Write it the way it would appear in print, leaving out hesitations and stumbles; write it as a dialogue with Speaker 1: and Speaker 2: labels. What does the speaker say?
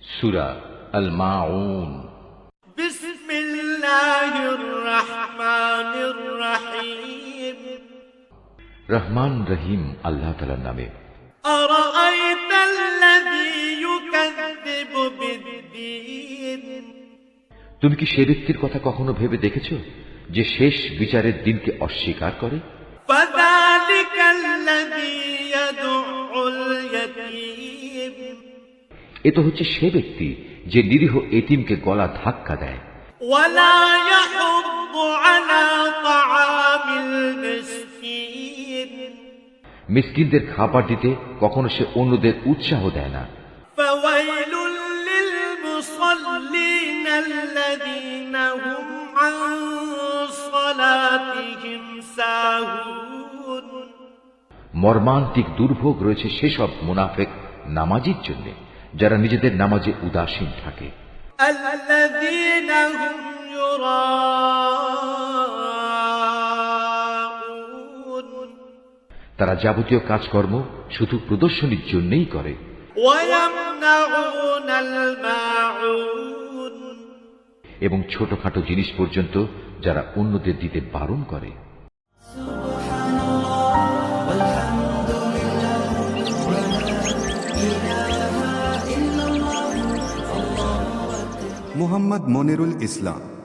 Speaker 1: সূরা আল মাউন।
Speaker 2: বিসমিল্লাহির রহমানির রহিম।
Speaker 1: রহমান রহিম আল্লাহ তাআলার নামে।
Speaker 2: আরাআইতাল্লাযী ইউকাযযিবু বিদ্দীন।
Speaker 1: তুমি কি সে ব্যক্তির কথা কখনো ভেবে দেখেছ যে শেষ বিচারের দিনকে অস্বীকার করে?
Speaker 2: ফাযালিকাল্লাযী ইয়াদউল ইয়াতীম।
Speaker 1: এ তো হচ্ছে সে ব্যক্তি যে নিরীহ এতিমকে গলা ধাক্কা দেয়।
Speaker 2: ওয়ালা ইয়াহুদ্দু আলা তাআমিল মিসকিন।
Speaker 1: মিসকিনদের খাবার দিতে কখনো সে অন্যদের উৎসাহ দেয় না।
Speaker 2: ফাওয়াইলুল লিল মুসাল্লিন আল্লাযীনা হুম আন সালাতিহিম সাহুন।
Speaker 1: মর্মান্তিক দুর্ভোগ রয়েছে সেসব মুনাফিক নামাজীর জন্য যারা নিজেদের নামাজে উদাসীন থাকে।
Speaker 2: আল্লাযীনা হুম ইউরাউন।
Speaker 1: তারা যাবতীয় কাজকর্ম শুধু প্রদর্শনীর জন্যই করে।
Speaker 2: ওয়ায়ামনাউনাল মাউন।
Speaker 1: এবং ছোটখাটো জিনিস পর্যন্ত যারা অন্যদের দিতে বারণ করে।
Speaker 3: মোহাম্মদ মনিরুল ইসলাম।